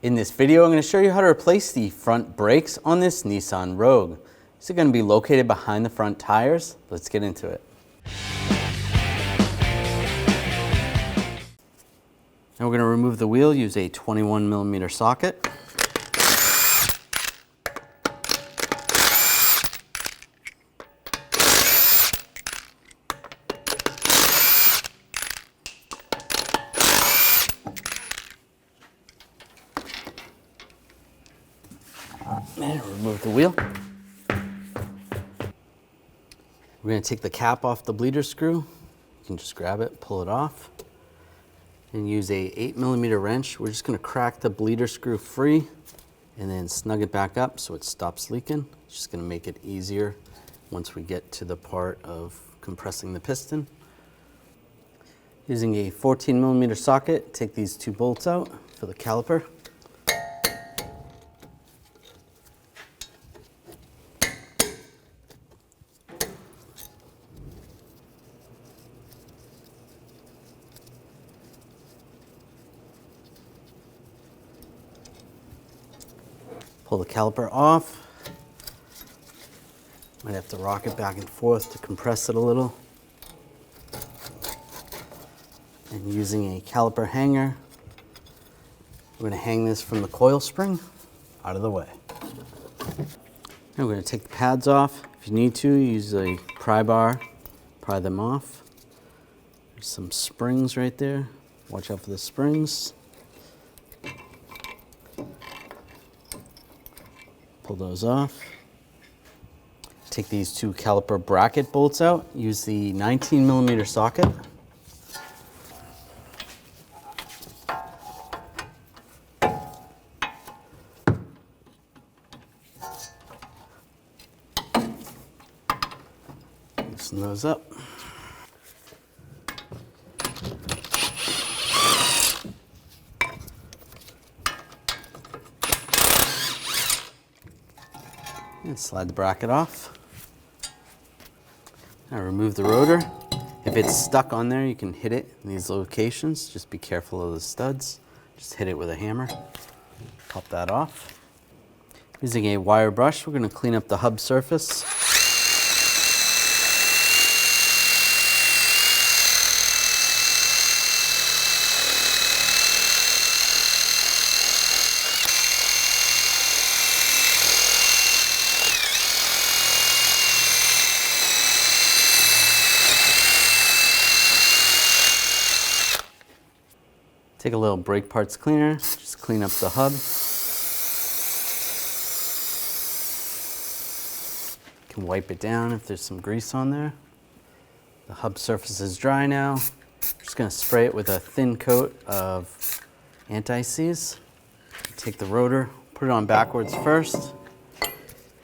In this video, I'm going to show you how to replace the front brakes on this Nissan Rogue. These are going to be located behind the front tires. Let's get into it. Now we're going to remove the wheel, use a 21mm socket. And remove the wheel. We're going to take the cap off the bleeder screw. You can just grab it, pull it off, and use a 8mm wrench. We're just going to crack the bleeder screw free and then snug it back up so it stops leaking. It's just going to make it easier once we get to the part of compressing the piston. Using a 14mm socket, take these two bolts out for the caliper. Pull the caliper off. Might have to rock it back and forth to compress it a little. And using a caliper hanger, we're going to hang this from the coil spring out of the way. Now we're going to take the pads off. If you need to, use a pry bar, pry them off. There's some springs right there. Watch out for the springs. Pull those off. Take these two caliper bracket bolts out. Use the 19mm socket. Loosen those up. And slide the bracket off. Now remove the rotor. If it's stuck on there, you can hit it in these locations. Just be careful of the studs. Just hit it with a hammer. Pop that off. Using a wire brush, we're going to clean up the hub surface. Take a little brake parts cleaner, just clean up the hub. You can wipe it down if there's some grease on there. The hub surface is dry now. Just gonna spray it with a thin coat of anti-seize. Take the rotor, put it on backwards first.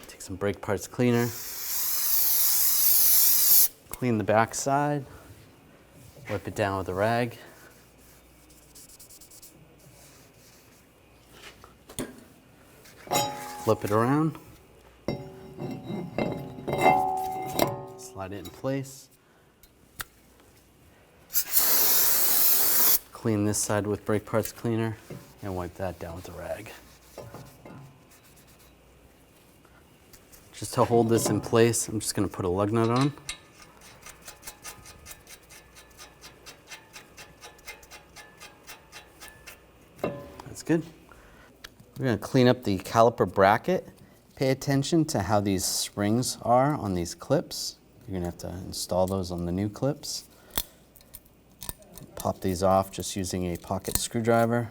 Take some brake parts cleaner. Clean the back side. Wipe it down with a rag. Flip it around, slide it in place, clean this side with brake parts cleaner, and wipe that down with a rag. Just to hold this in place, I'm just going to put a lug nut on. That's good. We're going to clean up the caliper bracket. Pay attention to how these springs are on these clips. You're going to have to install those on the new clips. Pop these off just using a pocket screwdriver.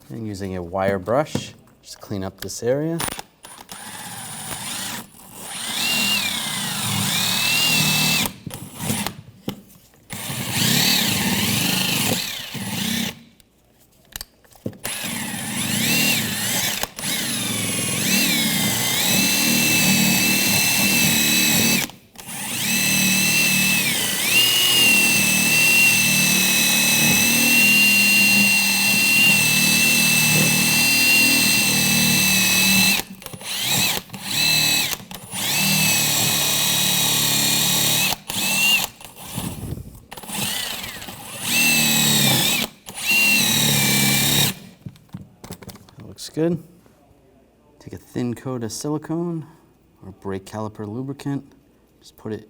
And using a wire brush, just clean up this area. good. Take a thin coat of silicone or brake caliper lubricant. Just put it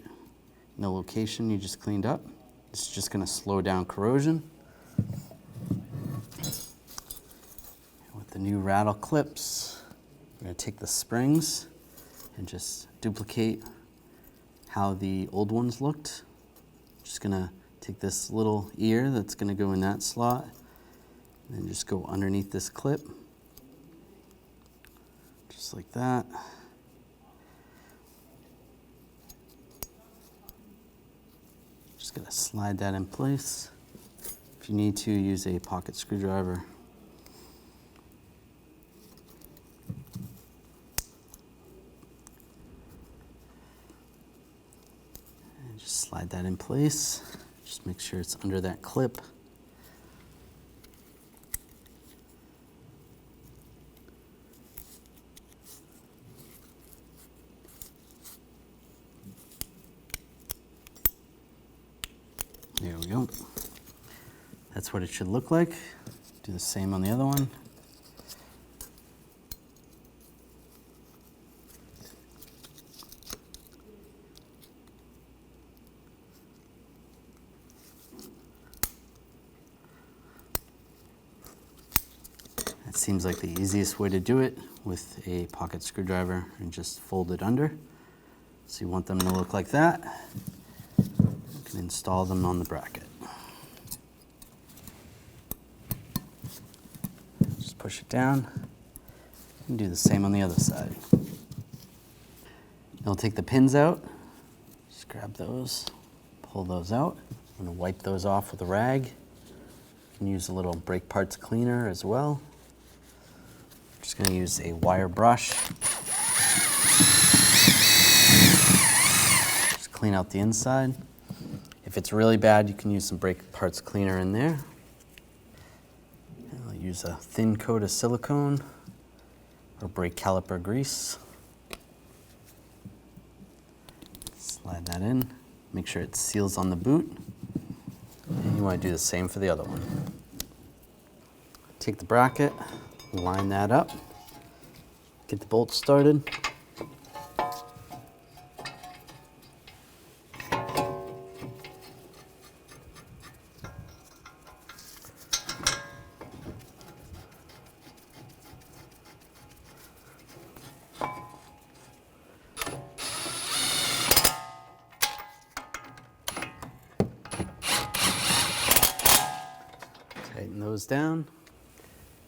in the location you just cleaned up. It's just going to slow down corrosion. With the new rattle clips, we're going to take the springs and just duplicate how the old ones looked. Just going to take this little ear that's going to go in that slot and then just go underneath this clip. Just like that. Just going to slide that in place. If you need to, use a pocket screwdriver. And just slide that in place. Just make sure it's under that clip. There we go. That's what it should look like. Do the same on the other one. That seems like the easiest way to do it with a pocket screwdriver and just fold it under. So you want them to look like that. You can install them on the bracket. Just push it down and do the same on the other side. You'll take the pins out, just grab those, pull those out. I'm going to wipe those off with a rag. You can use a little brake parts cleaner as well. I'm just going to use a wire brush. Just clean out the inside. If it's really bad, you can use some brake parts cleaner in there. And I'll use a thin coat of silicone or brake caliper grease. Slide that in. Make sure it seals on the boot. And you want to do the same for the other one. Take the bracket, line that up, get the bolts started. Tighten those down.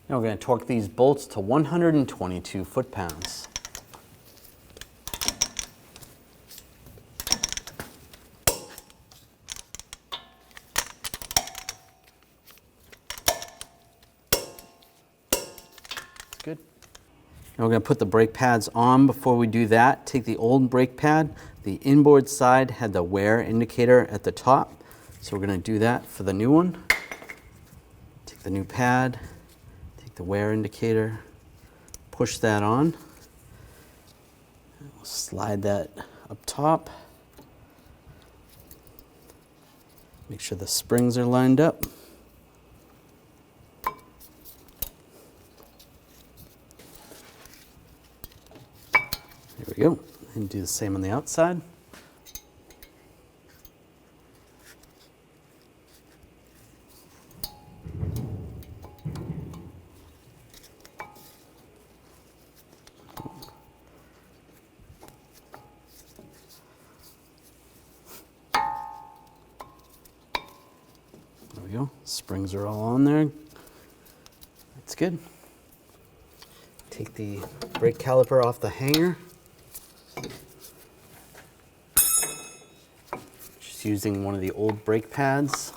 Now we're going to torque these bolts to 122 foot-pounds. Good. Now we're going to put the brake pads on. Before we do that, take the old brake pad. The inboard side had the wear indicator at the top, so we're going to do that for the new one. Take the new pad, take the wear indicator, push that on. We'll slide that up top. Make sure the springs are lined up. There we go. And do the same on the outside. There we go. Springs are all on there. That's good. Take the brake caliper off the hanger. Just using one of the old brake pads.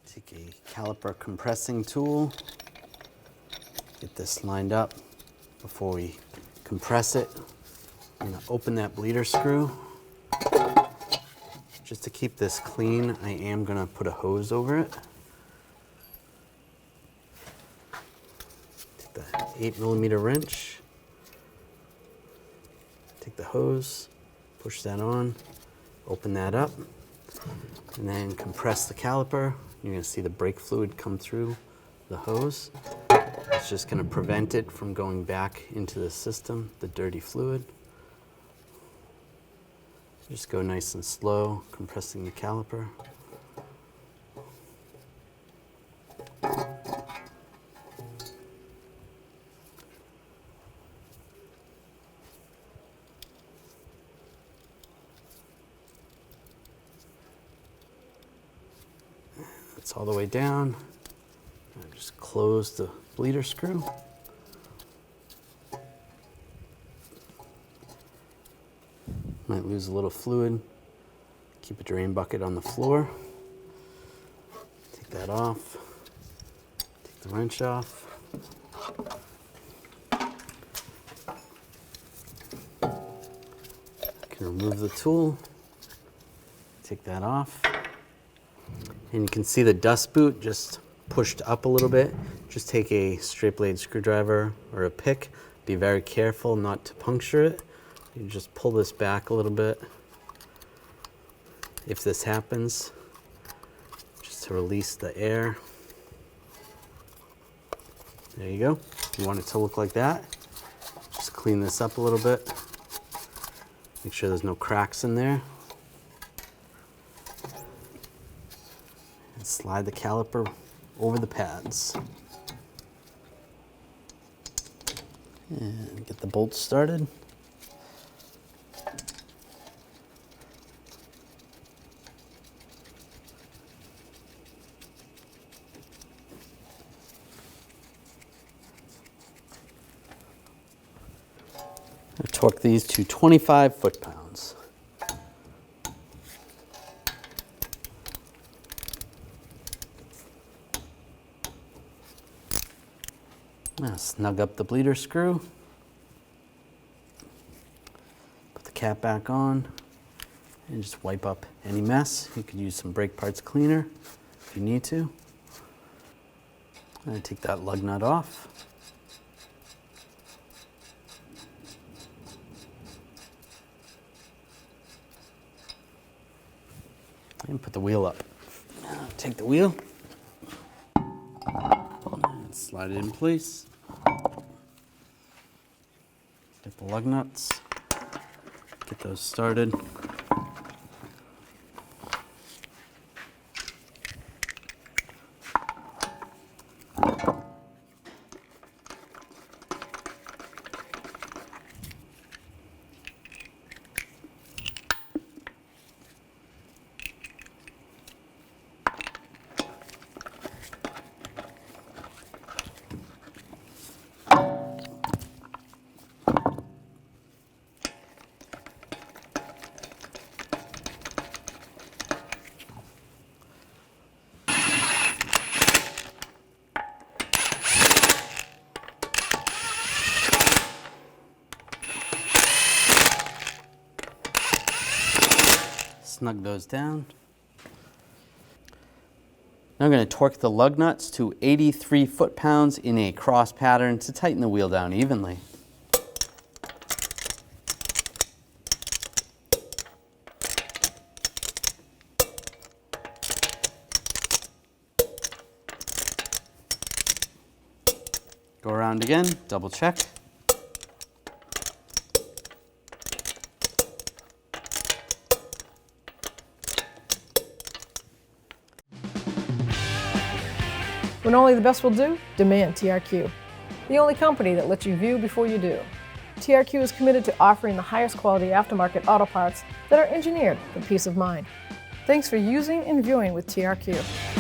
Take a caliper compressing tool. Get this lined up before we compress it. I'm going to open that bleeder screw. Just to keep this clean, I am going to put a hose over it. Take the 8mm wrench. Take the hose, push that on, open that up, and then compress the caliper. You're going to see the brake fluid come through the hose. It's just going to prevent it from going back into the system, the dirty fluid. Just go nice and slow, compressing the caliper. That's all the way down. And just close the bleeder screw. Might lose a little fluid. Keep a drain bucket on the floor. Take that off. Take the wrench off. Can remove the tool. Take that off. And you can see the dust boot just pushed up a little bit. Just take a straight blade screwdriver or a pick. Be very careful not to puncture it. You just pull this back a little bit. If this happens, just to release the air. There you go. You want it to look like that. Just clean this up a little bit. Make sure there's no cracks in there. And slide the caliper over the pads. And get the bolts started. Torque these to 25 foot-pounds. Now snug up the bleeder screw. Put the cap back on and just wipe up any mess. You could use some brake parts cleaner if you need to. And take that lug nut off. And put the wheel up. Now take the wheel and slide it in place. Get the lug nuts, get those started. Snug those down. Now I'm going to torque the lug nuts to 83 foot-pounds in a cross pattern to tighten the wheel down evenly. Go around again, double check. When only the best will do, demand TRQ. The only company that lets you view before you do. TRQ is committed to offering the highest quality aftermarket auto parts that are engineered for peace of mind. Thanks for using and viewing with TRQ.